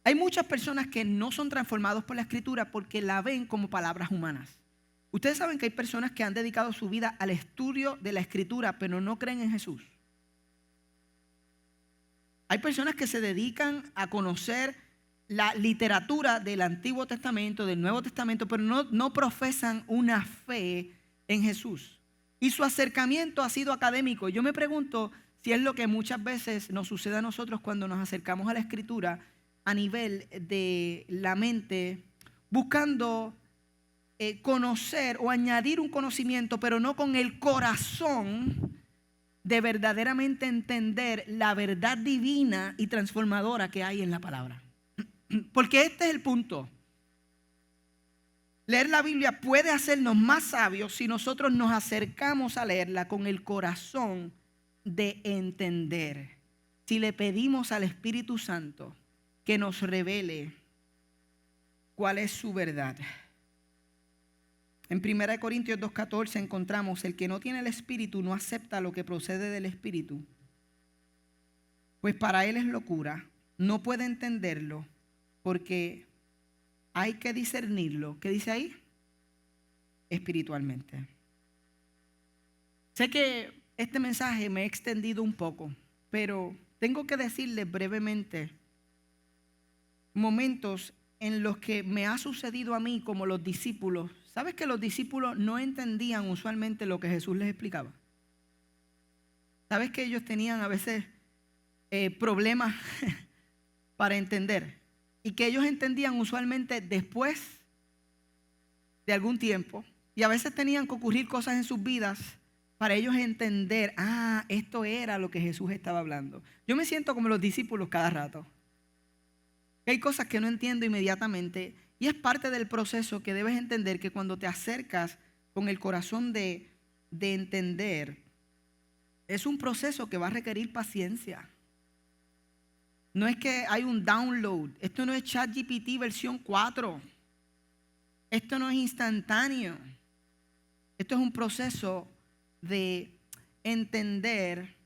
Hay muchas personas que no son transformados por la Escritura porque la ven como palabras humanas. Ustedes saben que hay personas que han dedicado su vida al estudio de la Escritura, pero no creen en Jesús. Hay personas que se dedican a conocer la literatura del Antiguo Testamento, del Nuevo Testamento, pero no profesan una fe en Jesús. Y su acercamiento ha sido académico. Yo me pregunto si es lo que muchas veces nos sucede a nosotros cuando nos acercamos a la Escritura a nivel de la mente, buscando conocer o añadir un conocimiento, pero no con el corazón de verdaderamente entender la verdad divina y transformadora que hay en la palabra. Porque este es el punto. Leer la Biblia puede hacernos más sabios si nosotros nos acercamos a leerla con el corazón de entender. Si le pedimos al Espíritu Santo que nos revele cuál es su verdad. En 1 Corintios 2:14 encontramos: el que no tiene el Espíritu no acepta lo que procede del Espíritu, pues para él es locura, no puede entenderlo porque hay que discernirlo. ¿Qué dice ahí? Espiritualmente. Sé que este mensaje me he extendido un poco, pero tengo que decirles brevemente momentos en los que me ha sucedido a mí como los discípulos. ¿Sabes que los discípulos no entendían usualmente lo que Jesús les explicaba? ¿Sabes que ellos tenían a veces problemas para entender? Y que ellos entendían usualmente después de algún tiempo. Y a veces tenían que ocurrir cosas en sus vidas para ellos entender, esto era lo que Jesús estaba hablando. Yo me siento como los discípulos cada rato. Hay cosas que no entiendo inmediatamente y es parte del proceso que debes entender, que cuando te acercas con el corazón de entender, es un proceso que va a requerir paciencia. No es que hay un download. Esto no es ChatGPT versión 4. Esto no es instantáneo. Esto es un proceso de entender.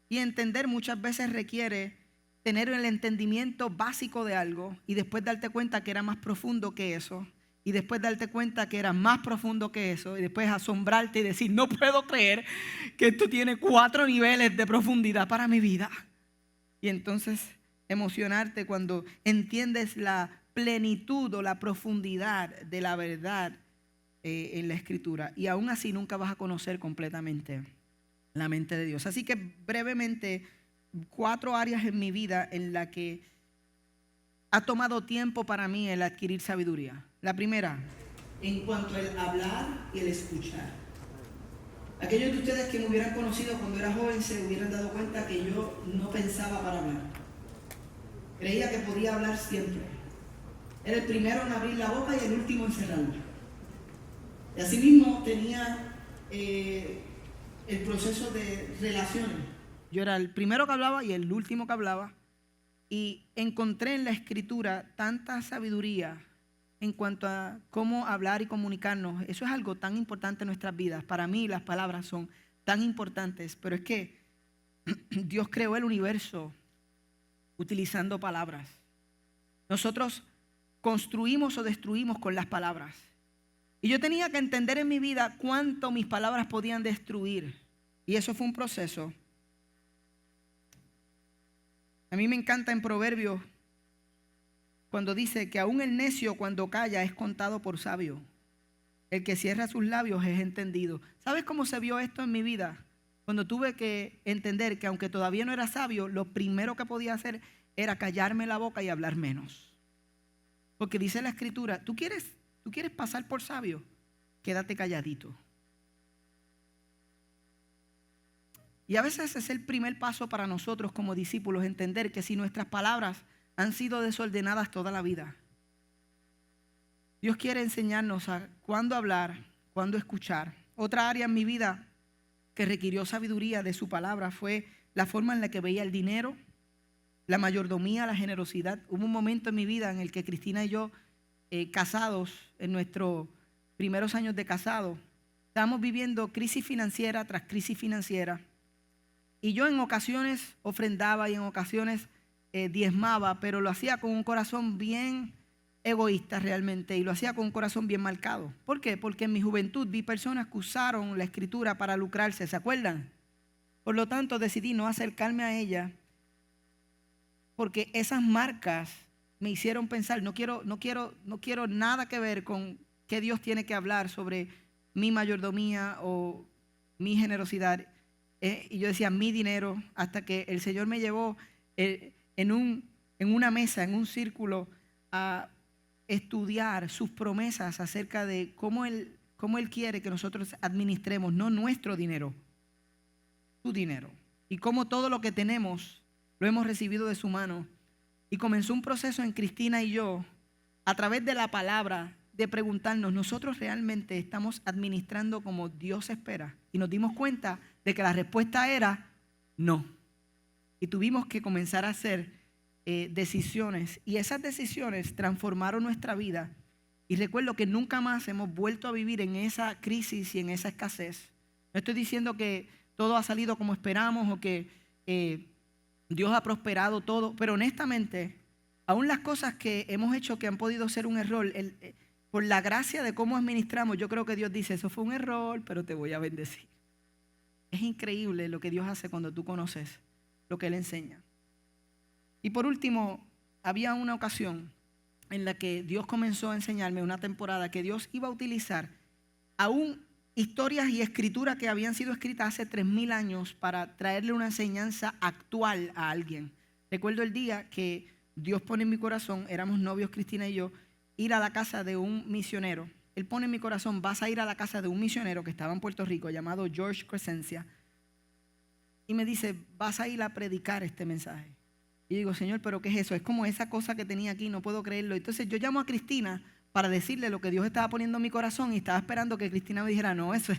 Y entender muchas veces requiere tener el entendimiento básico de algo y después darte cuenta que era más profundo que eso. Y después darte cuenta que era más profundo que eso. Y después asombrarte y decir, no puedo creer que esto tiene 4 niveles de profundidad para mi vida. Y entonces emocionarte cuando entiendes la plenitud o la profundidad de la verdad en la Escritura. Y aún así nunca vas a conocer completamente la mente de Dios. Así que brevemente, 4 áreas en mi vida en las que ha tomado tiempo para mí el adquirir sabiduría. La primera, en cuanto al hablar y el escuchar. Aquellos de ustedes que me hubieran conocido cuando era joven se hubieran dado cuenta que yo no pensaba para hablar. Creía que podía hablar siempre. Era el primero en abrir la boca y el último en cerrarla. Y así mismo tenía el proceso de relaciones. Yo era el primero que hablaba y el último que hablaba. Y encontré en la Escritura tanta sabiduría en cuanto a cómo hablar y comunicarnos. Eso es algo tan importante en nuestras vidas. Para mí las palabras son tan importantes, pero es que Dios creó el universo utilizando palabras. Nosotros construimos o destruimos con las palabras. Y yo tenía que entender en mi vida cuánto mis palabras podían destruir. Y eso fue un proceso. A mí me encanta en Proverbios cuando dice que aún el necio cuando calla es contado por sabio. El que cierra sus labios es entendido. ¿Sabes cómo se vio esto en mi vida? Cuando tuve que entender que aunque todavía no era sabio, lo primero que podía hacer era callarme la boca y hablar menos. Porque dice la Escritura, ¿tú quieres pasar por sabio? Quédate calladito. Y a veces es el primer paso para nosotros como discípulos, entender que si nuestras palabras han sido desordenadas toda la vida, Dios quiere enseñarnos a cuándo hablar, cuándo escuchar. Otra área en mi vida que requirió sabiduría de su palabra fue la forma en la que veía el dinero, la mayordomía, la generosidad. Hubo un momento en mi vida en el que Cristina y yo, casados, en nuestros primeros años de casado, estábamos viviendo crisis financiera tras crisis financiera. Y yo en ocasiones ofrendaba y en ocasiones diezmaba, pero lo hacía con un corazón bien egoísta realmente, y lo hacía con un corazón bien marcado. ¿Por qué? Porque en mi juventud vi personas que usaron la Escritura para lucrarse, ¿se acuerdan? Por lo tanto decidí no acercarme a ella, porque esas marcas me hicieron pensar, no quiero nada que ver con qué Dios tiene que hablar sobre mi mayordomía o mi generosidad. Y yo decía mi dinero, hasta que el Señor me llevó en una mesa, en un círculo, a estudiar sus promesas acerca de cómo Él quiere que nosotros administremos, no nuestro dinero, su dinero. Y cómo todo lo que tenemos lo hemos recibido de su mano. Y comenzó un proceso en Cristina y yo, a través de la palabra, de preguntarnos, ¿nosotros realmente estamos administrando como Dios espera? Y nos dimos cuenta de que la respuesta era no. Y tuvimos que comenzar a hacer decisiones, y esas decisiones transformaron nuestra vida. Y recuerdo que nunca más hemos vuelto a vivir en esa crisis y en esa escasez. No estoy diciendo que todo ha salido como esperamos o que Dios ha prosperado todo, pero honestamente, aún las cosas que hemos hecho que han podido ser un error, por la gracia de cómo administramos, yo creo que Dios dice, eso fue un error, pero te voy a bendecir. Es increíble lo que Dios hace cuando tú conoces lo que Él enseña. Y por último, había una ocasión en la que Dios comenzó a enseñarme, una temporada que Dios iba a utilizar aún historias y escrituras que habían sido escritas hace 3000 años para traerle una enseñanza actual a alguien. Recuerdo el día que Dios pone en mi corazón, éramos novios Cristina y yo, ir a la casa de un misionero. Él pone en mi corazón, vas a ir a la casa de un misionero que estaba en Puerto Rico llamado George Crescencia, y me dice, vas a ir a predicar este mensaje. Y digo, Señor, ¿pero qué es eso? Es como esa cosa que tenía aquí, no puedo creerlo. Entonces yo llamo a Cristina para decirle lo que Dios estaba poniendo en mi corazón, y estaba esperando que Cristina me dijera, no, eso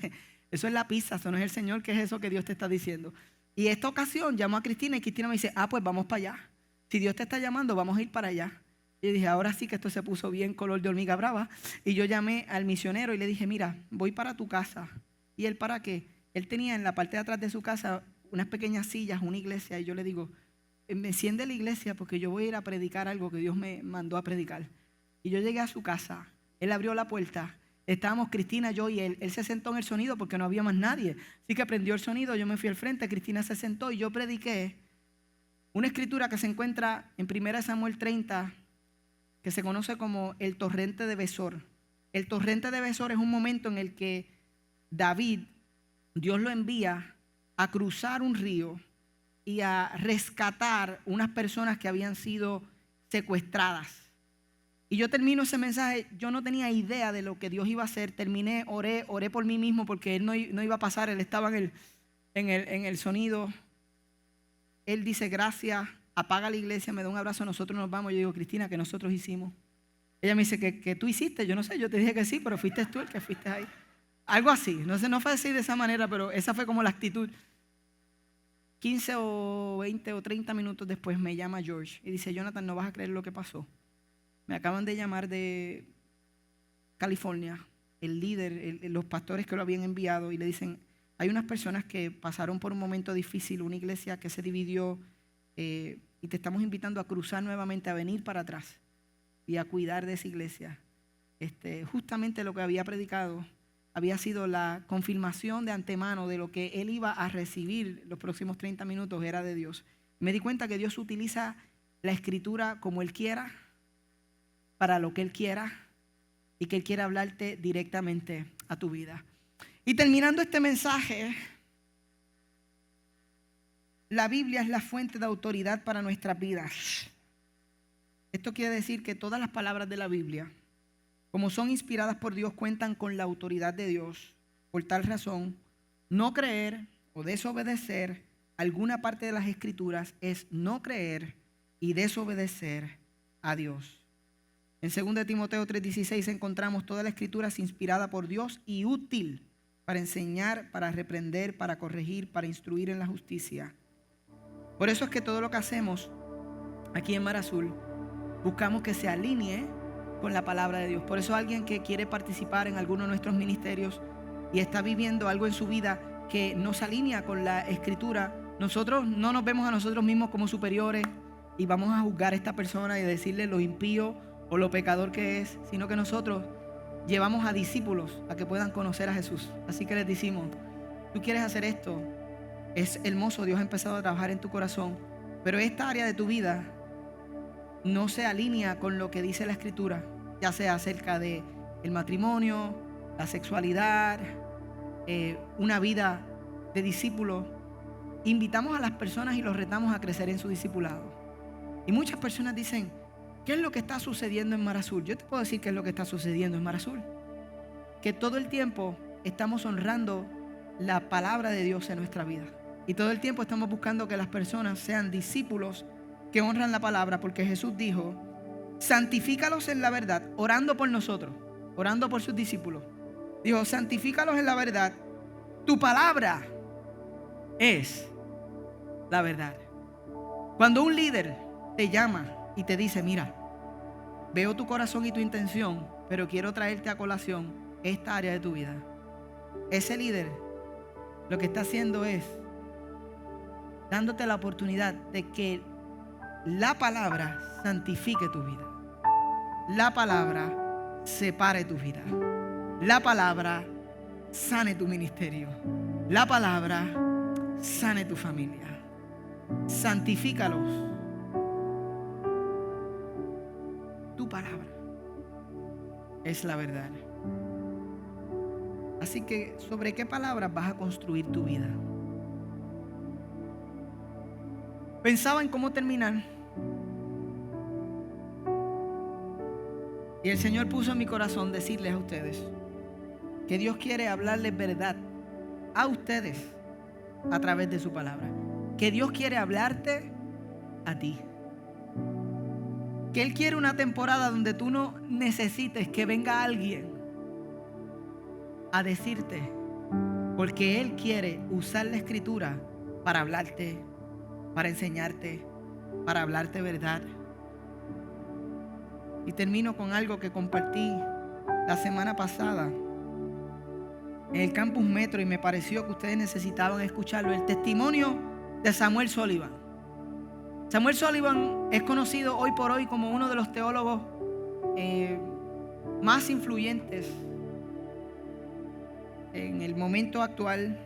es la pizza, eso no es el Señor, ¿qué es eso que Dios te está diciendo? Y esta ocasión llamo a Cristina y Cristina me dice, pues vamos para allá. Si Dios te está llamando, vamos a ir para allá. Y yo dije, ahora sí que esto se puso bien color de hormiga brava. Y yo llamé al misionero y le dije, mira, voy para tu casa. ¿Y él para qué? Él tenía en la parte de atrás de su casa unas pequeñas sillas, una iglesia, y yo le digo, me enciende la iglesia porque yo voy a ir a predicar algo que Dios me mandó a predicar. Y yo llegué a su casa, él abrió la puerta, estábamos Cristina, yo y él se sentó en el sonido porque no había más nadie. Así que prendió el sonido, yo me fui al frente, Cristina se sentó y yo prediqué una escritura que se encuentra en 1 Samuel 30, que se conoce como el torrente de Besor. El torrente de Besor es un momento en el que David, Dios lo envía a cruzar un río y a rescatar unas personas que habían sido secuestradas. Y yo termino ese mensaje, yo no tenía idea de lo que Dios iba a hacer. Terminé, oré por mí mismo porque él no iba a pasar, él estaba en el sonido. Él dice, gracias, apaga la iglesia, me da un abrazo, nosotros nos vamos. Yo digo, Cristina, ¿qué nosotros hicimos? Ella me dice, ¿que tú hiciste? Yo no sé, yo te dije que sí, pero fuiste tú el que fuiste ahí. Algo así, no sé, no fue así de esa manera, pero esa fue como la actitud. 15 o 20 o 30 minutos después me llama George y dice, Jonathan, no vas a creer lo que pasó. Me acaban de llamar de California, el líder, los pastores que lo habían enviado, y le dicen, Hay unas personas que pasaron por un momento difícil, una iglesia que se dividió, y te estamos invitando a cruzar nuevamente, a venir para atrás y a cuidar de esa iglesia. Justamente lo que había predicado había sido la confirmación de antemano de lo que él iba a recibir los próximos 30 minutos, era de Dios. Me di cuenta que Dios utiliza la escritura como Él quiera, para lo que Él quiera, y que Él quiere hablarte directamente a tu vida. Y terminando este mensaje, la Biblia es la fuente de autoridad para nuestras vidas. Esto quiere decir que todas las palabras de la Biblia, como son inspiradas por Dios, cuentan con la autoridad de Dios. Por tal razón, no creer o desobedecer alguna parte de las Escrituras es no creer y desobedecer a Dios. En 2 Timoteo 3:16 encontramos toda la Escritura es inspirada por Dios y útil para enseñar, para reprender, para corregir, para instruir en la justicia. Por eso es que todo lo que hacemos aquí en Mar Azul, buscamos que se alinee con la palabra de Dios. Por eso alguien que quiere participar en alguno de nuestros ministerios y está viviendo algo en su vida que no se alinea con la Escritura, nosotros no nos vemos a nosotros mismos como superiores y vamos a juzgar a esta persona y decirle lo impío o lo pecador que es, sino que nosotros llevamos a discípulos a que puedan conocer a Jesús. Así que les decimos, tú quieres hacer esto, es hermoso, Dios ha empezado a trabajar en tu corazón, pero esta área de tu vida no se alinea con lo que dice la Escritura, ya sea acerca de el matrimonio, la sexualidad, una vida de discípulo. Invitamos a las personas y los retamos a crecer en su discipulado. Y muchas personas dicen, ¿qué es lo que está sucediendo en Mar Azul? Yo te puedo decir qué es lo que está sucediendo en Mar Azul. Que todo el tiempo estamos honrando la palabra de Dios en nuestra vida. Y todo el tiempo estamos buscando que las personas sean discípulos que honran la palabra, porque Jesús dijo, santifícalos en la verdad, orando por nosotros, orando por sus discípulos. Dijo, santifícalos en la verdad, tu palabra es la verdad. Cuando un líder te llama y te dice, mira, veo tu corazón y tu intención, pero quiero traerte a colación esta área de tu vida. Ese líder lo que está haciendo es dándote la oportunidad de que la palabra santifique tu vida. La palabra separe tu vida. La palabra sane tu ministerio. La palabra sane tu familia. Santifícalos. Tu palabra es la verdad. Así que, ¿sobre qué palabras vas a construir tu vida? Pensaba en cómo terminar. Y el Señor puso en mi corazón decirles a ustedes que Dios quiere hablarles verdad a ustedes a través de su palabra. Que Dios quiere hablarte a ti. Que Él quiere una temporada donde tú no necesites que venga alguien a decirte, porque Él quiere usar la Escritura para hablarte, para enseñarte, para hablarte verdad. Y termino con algo que compartí la semana pasada en el Campus Metro y me pareció que ustedes necesitaban escucharlo. El testimonio de Samuel Sullivan. Samuel Sullivan es conocido hoy por hoy como uno de los teólogos más influyentes en el momento actual.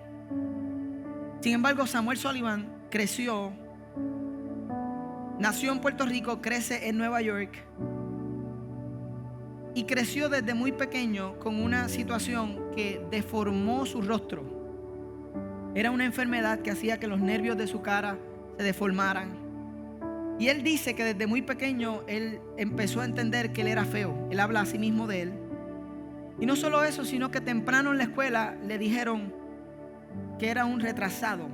Sin embargo, Samuel Sullivan creció, nació en Puerto Rico, crece en Nueva York y creció desde muy pequeño con una situación que deformó su rostro. Era una enfermedad que hacía que los nervios de su cara se deformaran. Y él dice que desde muy pequeño él empezó a entender que él era feo. Él habla a sí mismo de él. Y no solo eso, sino que temprano en la escuela le dijeron que era un retrasado.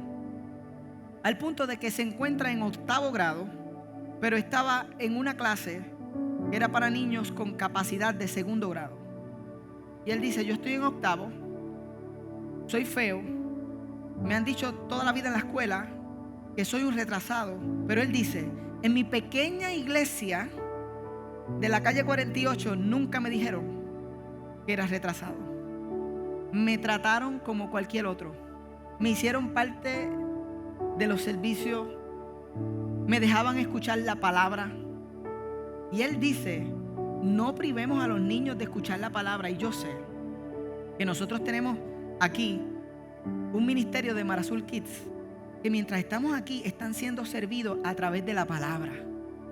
Al punto de que se encuentra en 8º grado, pero estaba en una clase que era para niños con capacidad de 2º grado. Y él dice, yo estoy en 8º, soy feo, me han dicho toda la vida en la escuela que soy un retrasado, pero él dice, en mi pequeña iglesia de la calle 48 nunca me dijeron que era retrasado. Me trataron como cualquier otro. me hicieron parte de los servicios, me dejaban escuchar la palabra. Y él dice, no privemos a los niños de escuchar la palabra. Y yo sé que nosotros tenemos aquí un ministerio de Mar Azul Kids, que mientras estamos aquí están siendo servidos a través de la palabra.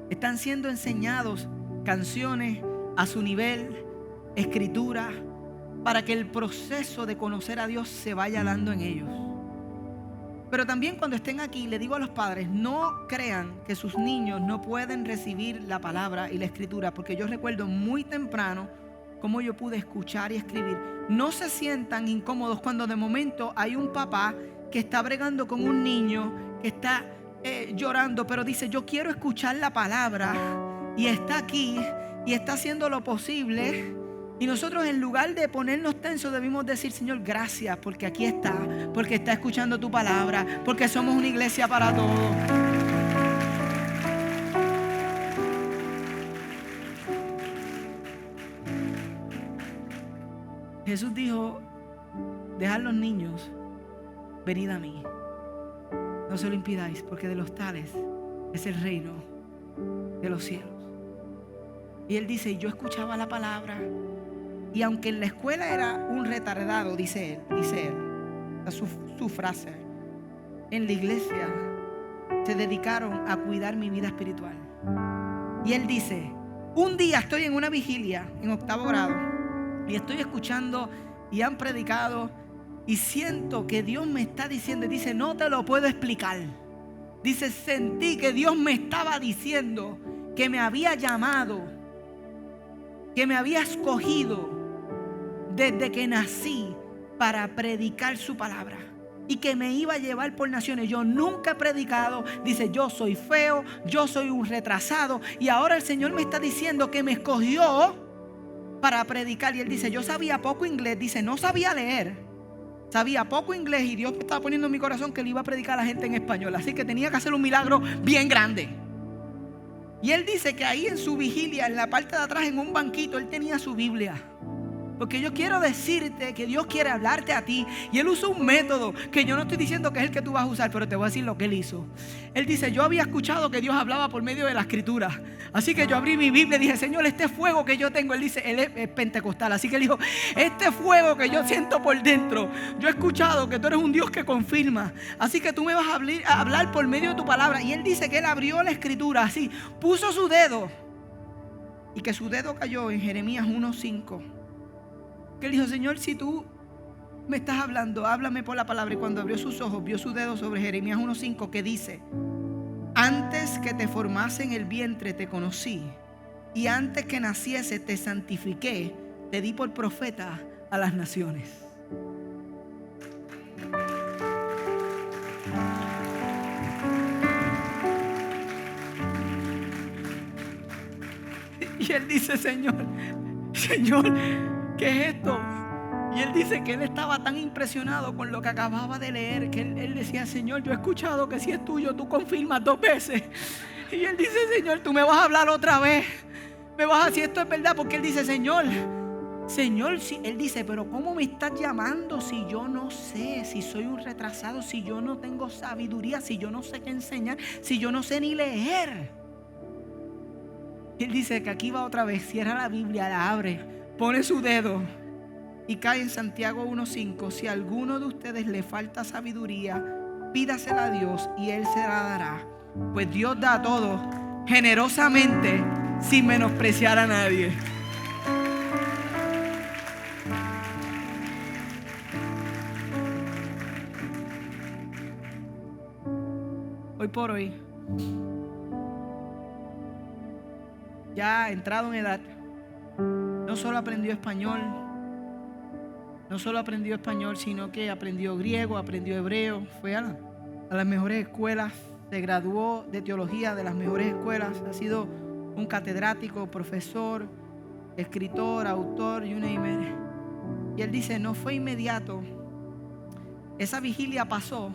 Están siendo enseñados canciones a su nivel, escritura, para que el proceso de conocer a Dios se vaya dando en ellos. Pero también cuando estén aquí, le digo a los padres, no crean que sus niños no pueden recibir la palabra y la escritura, porque yo recuerdo muy temprano cómo yo pude escuchar y escribir. No se sientan incómodos cuando de momento hay un papá que está bregando con un niño que está llorando, pero dice, yo quiero escuchar la palabra, y está aquí y está haciendo lo posible. Y nosotros, en lugar de ponernos tensos, debimos decir, Señor, gracias porque aquí está, porque está escuchando tu palabra, porque somos una iglesia para todos. Jesús dijo, dejad los niños, venid a mí, no se lo impidáis, porque de los tales es el reino de los cielos. Y él dice, yo escuchaba la palabra, y aunque en la escuela era un retardado, dice él, su frase, en la iglesia se dedicaron a cuidar mi vida espiritual. Y él dice, un día estoy en una vigilia en 8º grado y estoy escuchando y han predicado y siento que Dios me está diciendo, y dice, no te lo puedo explicar. Dice, sentí que Dios me estaba diciendo que me había llamado, que me había escogido desde que nací para predicar su palabra y que me iba a llevar por naciones. Yo nunca he predicado. Dice, yo soy feo, yo soy un retrasado, y ahora el Señor me está diciendo que me escogió para predicar. Y él dice, yo sabía poco inglés. Dice, no sabía leer, sabía poco inglés, y Dios estaba poniendo en mi corazón que le iba a predicar a la gente en español, así que tenía que hacer un milagro bien grande. Y él dice que ahí en su vigilia, en la parte de atrás, en un banquito, él tenía su Biblia. Porque yo quiero decirte que Dios quiere hablarte a ti. Y Él usa un método que yo no estoy diciendo que es el que tú vas a usar, pero te voy a decir lo que Él hizo. Él dice, yo había escuchado que Dios hablaba por medio de la escritura. Así que yo abrí mi Biblia y dije, Señor, este fuego que yo tengo, Él dice, Él es pentecostal. Así que Él dijo, este fuego que yo siento por dentro, yo he escuchado que tú eres un Dios que confirma. Así que tú me vas a hablar por medio de tu palabra. Y Él dice que Él abrió la escritura así, puso su dedo, y que su dedo cayó en Jeremías 1:5. Que él dijo, Señor, si tú me estás hablando, háblame por la palabra. Y cuando abrió sus ojos, vio su dedo sobre Jeremías 1:5, que dice, antes que te formase en el vientre te conocí, y antes que naciese te santifiqué, te di por profeta a las naciones. Y él dice, Señor, ¿qué es esto? Y él dice que él estaba tan impresionado con lo que acababa de leer, que él decía, Señor, yo he escuchado que si es tuyo, tú confirmas 2 veces. Y él dice, Señor, tú me vas a hablar otra vez. Me vas a decir esto es verdad, porque él dice, Señor, si, él dice, pero ¿cómo me estás llamando si yo no sé, si soy un retrasado, si yo no tengo sabiduría, si yo no sé qué enseñar, si yo no sé ni leer? Y él dice que aquí va otra vez, cierra la Biblia, la abre, pone su dedo y cae en Santiago 1:5. Si a alguno de ustedes le falta sabiduría, pídasela a Dios y Él se la dará. Pues Dios da a todos generosamente, sin menospreciar a nadie. Hoy por hoy, ya entrado en edad, no solo aprendió español, sino que aprendió griego, aprendió hebreo, fue a las mejores escuelas, se graduó de teología de las mejores escuelas, ha sido un catedrático, profesor, escritor, autor, you name it. Y él dice, no fue inmediato. Esa vigilia pasó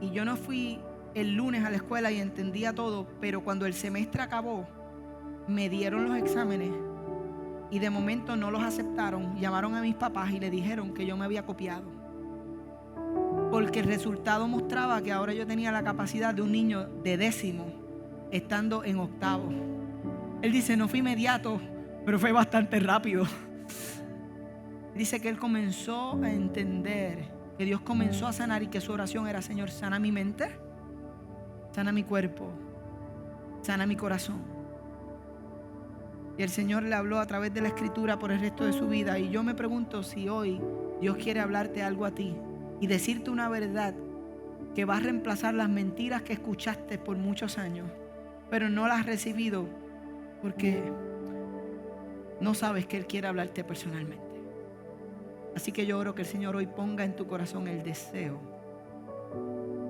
y yo no fui el lunes a la escuela y entendía todo, pero cuando el semestre acabó, me dieron los exámenes y de momento no los aceptaron. Llamaron a mis papás y le dijeron que yo me había copiado. porque el resultado mostraba que ahora yo tenía la capacidad de un niño de 10º, estando en 8º. Él dice, no fue inmediato, pero fue bastante rápido. Dice que él comenzó a entender, que Dios comenzó a sanar y que su oración era: Señor, sana mi mente, sana mi cuerpo, sana mi corazón. Y el Señor le habló a través de la Escritura por el resto de su vida. Y yo me pregunto si hoy Dios quiere hablarte algo a ti y decirte una verdad que va a reemplazar las mentiras que escuchaste por muchos años, pero no las has recibido porque no sabes que Él quiere hablarte personalmente. Así que yo oro que el Señor hoy ponga en tu corazón el deseo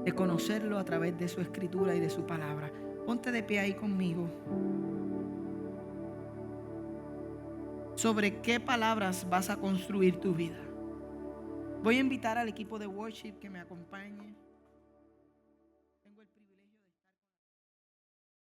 de conocerlo a través de su Escritura y de su palabra. Ponte de pie ahí conmigo. ¿Sobre qué palabras vas a construir tu vida? Voy a invitar al equipo de worship que me acompañe.